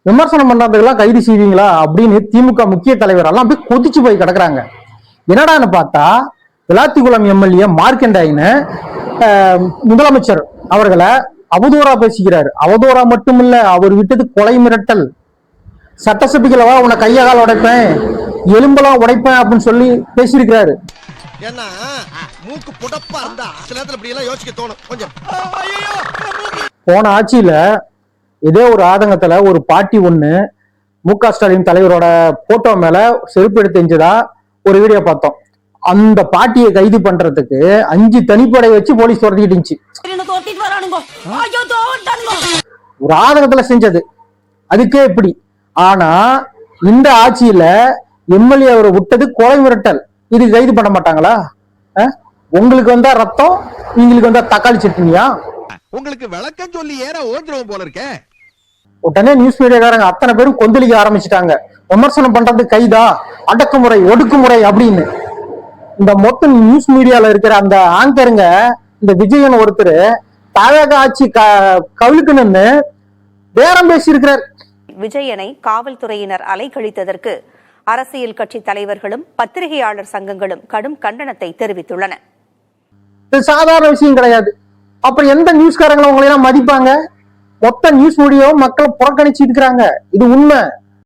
விமர்சனம் பண்றதுக்கெல்லாம் கைது செய்வீங்களா அப்படின்னு திமுக முக்கிய தலைவர் எல்லாம் போய் கொதிச்சு போய் கிடக்குறாங்க. என்னடான்னு பார்த்தா விளாத்திக்குளம் எம்எல்ஏ மார்க்கண்டாயின்னு முதலமைச்சர் அவர்களை அவதூறா பேசிக்கிறாரு. அவதூறா மட்டும் இல்ல, அவர் விட்டது கொலை மிரட்டல். சட்டசபைகளவா உன்னை கைய கால உடைப்பேன், எலும்பெல்லாம் உடைப்பேன் அப்படின்னு சொல்லி பேசியிருக்கிறாரு. ஏன்னா மூக்கு புடப்பா இருந்தா சில நேரத்துல இப்படி எல்லாம் யோசிக்க தோணும் கொஞ்சம். போன ஆட்சியில இதே ஒரு ஆதங்கத்துல ஒரு பாட்டி ஒண்ணு மு.க. ஸ்டாலின் தலைவரோட போட்டோ மேல செருப்பு எடுத்து எஞ்சதா ஒரு வீடியோ பார்த்தோம். அந்த பாட்டியை கைது பண்றதுக்கு 5 தனிப்படை வச்சு போலீஸ் துரத்திக்கிட்டு இருந்துச்சு. ஒரு ஆதங்கத்துல செஞ்சது அதுக்கே இப்படி. ஆனா இந்த ஆட்சியில எம்எல்ஏ அவரை விட்டது கொலை மிரட்டல். இது கைது பண்ண மாட்டாங்களா? உங்களுக்கு வந்தா ரத்தம், உங்களுக்கு வந்தா தக்காளி சட்னியா? உங்களுக்கு விளக்கம் சொல்லி ஏற ஓஞ்சிரும் போல இருக்க. உடனே நியூஸ் மீடியாக்காரங்க அத்தனை பேரும் கொந்தளிக்க ஆரம்பிச்சுட்டாங்க. விமர்சனம் பண்றது கைதா, அடக்குமுறை ஒடுக்குமுறை அப்படின்னு. இந்த மொத்த நியூஸ் மீடியால இருக்கிற அந்த ஆங்கருங்க, இந்த விஜயன் ஒருத்தர் தாயக ஆட்சி கவிழ்க்கணும்னு பேரம் பேசி இருக்கிறார். விஜயனை காவல்துறையினர் அலைக்கழித்ததற்கு அரசியல் கட்சி தலைவர்களும் பத்திரிகையாளர் சங்கங்களும் கடும் கண்டனத்தை தெரிவித்துள்ளன. இது சாதாரண விஷயம் கிடையாது. அப்புறம் எந்த நியூஸ்காரங்களும் உங்களை எல்லாம் மதிப்பாங்க? மொத்த நியூஸ் மீடியாவும் மக்களை புறக்கணிச்சு இருக்கிறாங்க. இது உண்மை.